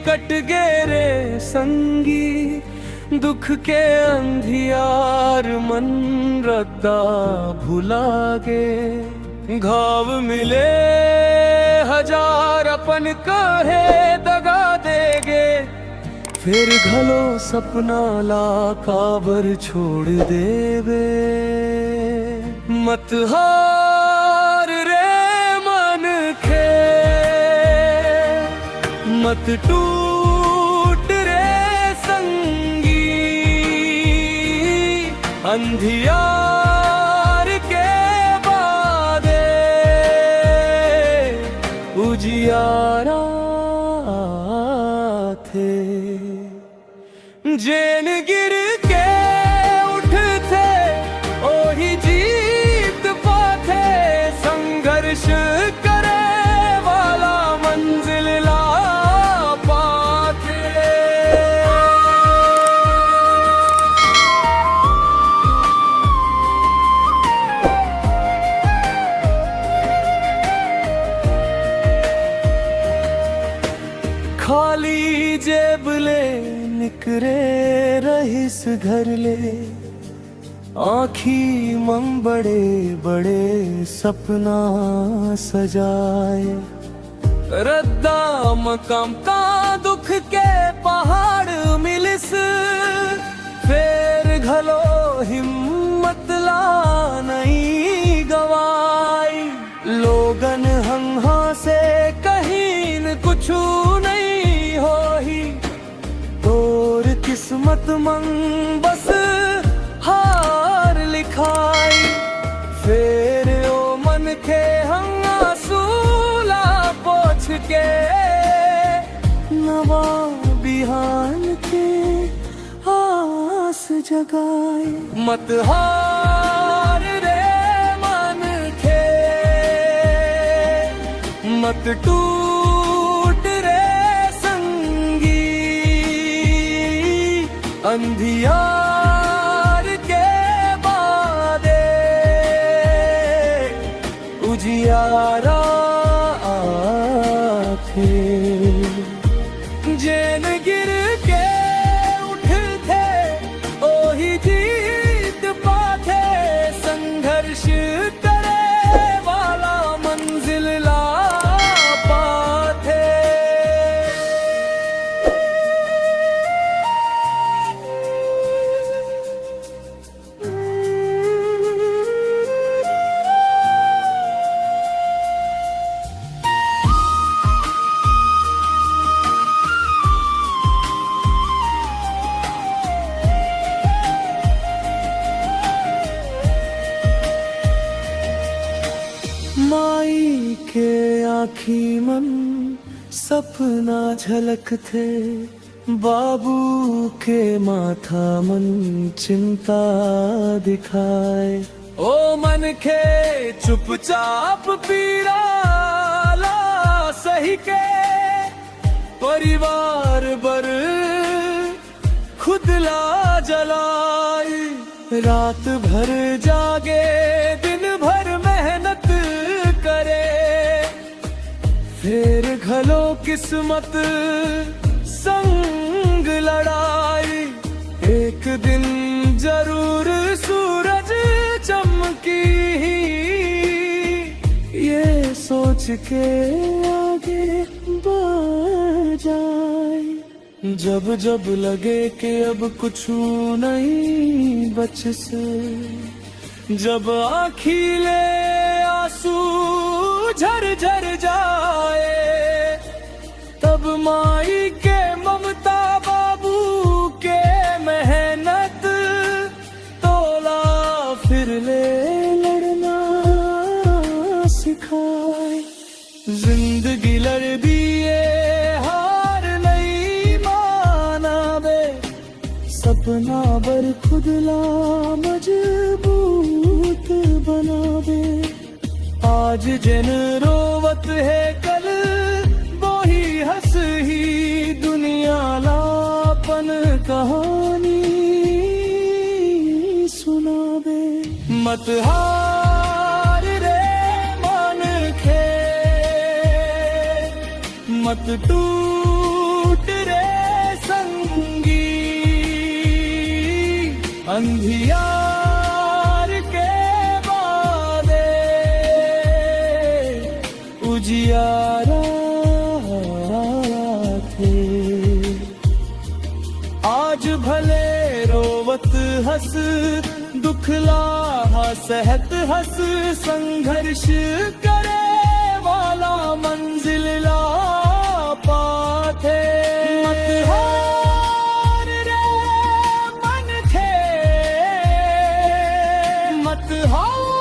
cut गे रे संगी दुख के अंधियार मन रद्दा भुला गे घाव मिले हजार अपन कहे दगा देगे फिर घलो सपना ला काबर छोड़ देवे मत हार रे मन खे मत टूट रे संगी अंधियार के बादे उजियारा थे जेन गिर के उठते ओही जीत पाते संघर्ष करे वाला मंजिल ला पाते खाली जेब ले निकरे रहीस घर ले आँखी मंग बड़े बड़े सपना सजाए रद्दा मकाम का दुख के पहाड़ मिलिस फेर घलो हिम्मत ला नहीं गवाई लोगन हंहा से कहीं न कुछ नहीं हो ही तोर किस्मत मंग बस हार लिखाई फेर ओ मन के हंगा सूला पोछ के नवा बिहान के आस जगाए मत हार रे मन के मत टूट रे संगी अंधियार के बादे उजियारा थे जेन गिर के उठते ओही जीत पाते संघर्ष करे वाला मंजिल ला पाते माई के आँखी मन सपना झलक थे बाबू के माथा मन चिंता दिखाए ओ मन के चुपचाप पीड़ा ला सही के परिवार बर खुद ला जलाई रात भर जागे दिन भर मेहनत करे फिर घलो किस्मत संग लड़ाई एक दिन जरूर सूरज चमकी ये सोच के आगे बढ़ जाए जब जब लगे कि अब कुछ नहीं बच से जब आँखीले आंसू झर जाए तब माई के ममता बाबू के मेहनत तोला फिर ले लड़ना सिखाए जिंदगी लड़ दिए हार नहीं माना बे सपना बर खुद ला मजबूत बनावे आज जिन रोवत है कल वो ही हंस ही दुनिया लापन कहानी सुनावे मत हार रे मन खे मत टूट भले रोवत हस दुख लाहा सहत हस संघर्ष करे वाला मंजिल ला पाथे मत हार रे मन थे मत हार